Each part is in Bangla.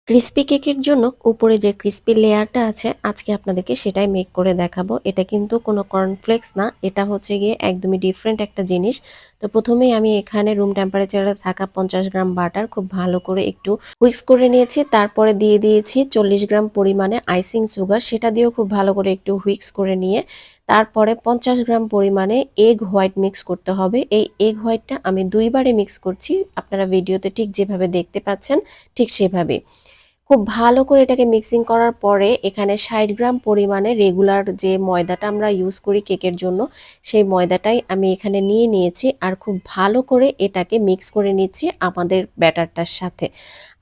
ক্রিসপি কেকের জন্য উপরে যে ক্রিসপি লেয়ারটা আছে আজকে আপনাদেরকে সেটাই মেক করে দেখাবো। এটা কিন্তু কোনো কর্নফ্লেক্স না, এটা হচ্ছে গিয়ে একদমই ডিফারেন্ট একটা জিনিস। তো প্রথমেই আমি এখানে রুম টেম্পারেচারে থাকা 50 গ্রাম বাটার খুব ভালো করে একটু হুইক্স করে নিয়েছি। তারপরে দিয়ে দিয়েছি 40 গ্রাম পরিমাণে আইসিং সুগার, সেটা দিয়েও খুব ভালো করে একটু হুইক্স করে নিয়ে তারপরে 50 গ্রাম পরিমাণে এগ হোয়াইট মিক্স করতে হবে। এই এগ হোয়াইটটা আমি দুইবারে মিক্স করছি, আপনারা ভিডিওতে ঠিক যেভাবে দেখতে পাচ্ছেন ঠিক সেভাবে খুব ভালো করে এটাকে মিক্সিং করার পরে এখানে 60 গ্রাম পরিমাণে রেগুলার যে ময়দাটা আমরা ইউজ করি কেকের জন্য সেই ময়দাটাই আমি এখানে নিয়ে নিয়েছি আর খুব ভালো করে এটাকে মিক্স করে নিচ্ছি আমাদের ব্যাটারটার সাথে।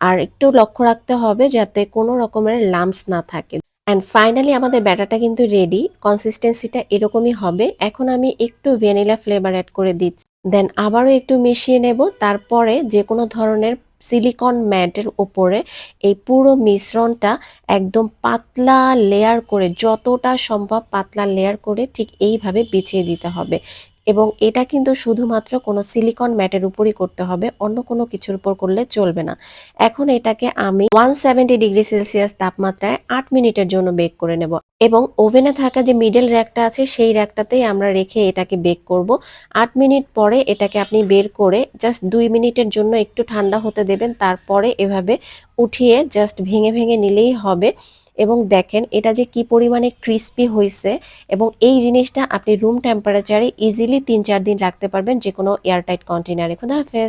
আর একটু লক্ষ্য রাখতে হবে যাতে কোনো রকমের লাম্পস না থাকে। অ্যান্ড ফাইনালি আমাদের ব্যাটারটা কিন্তু রেডি, কনসিস্টেন্সিটা এরকমই হবে। এখন আমি একটু ভ্যানিলা ফ্লেভার অ্যাড করে দিচ্ছি, দেন আবারও একটু মিশিয়ে নেব। তারপরে যে কোনো ধরনের সিলিকন ম্যাটের উপরে এই পুরো মিশ্রণটা একদম পাতলা লেয়ার করে, যতটা সম্ভব পাতলা লেয়ার করে ঠিক এইভাবে বিছিয়ে দিতে হবে। এবং এটা কিন্তু শুধুমাত্র কোনো সিলিকন ম্যাটের উপরই করতে হবে, অন্য কোনো কিছুর উপর করলে চলবে না। এখন এটাকে আমি 170 ডিগ্রি সেলসিয়াস তাপমাত্রায় 8 মিনিটের জন্য বেক করে নেব। এবং ওভেনে থাকা যে মিডল র্যাকটা আছে সেই র্যাকটাতেই আমরা রেখে এটাকে বেক করব। 8 মিনিট পরে এটাকে আপনি বের করে জাস্ট 2 মিনিটের জন্য একটু ঠান্ডা হতে দেবেন। তারপরে এভাবে উঠিয়ে জাস্ট ভেঙে ভেঙে নিলেই হবে। এবং দেখেন এটা যে কি পরিমাণে ক্রিস্পি হয়েছে। এবং এই জিনিসটা আপনি রুম টেম্পারেচারে ইজিলি 3-4 দিন রাখতে পারবেন যে কোনো এয়ারটাইট কন্টেনারে। খোদা হাফেজ।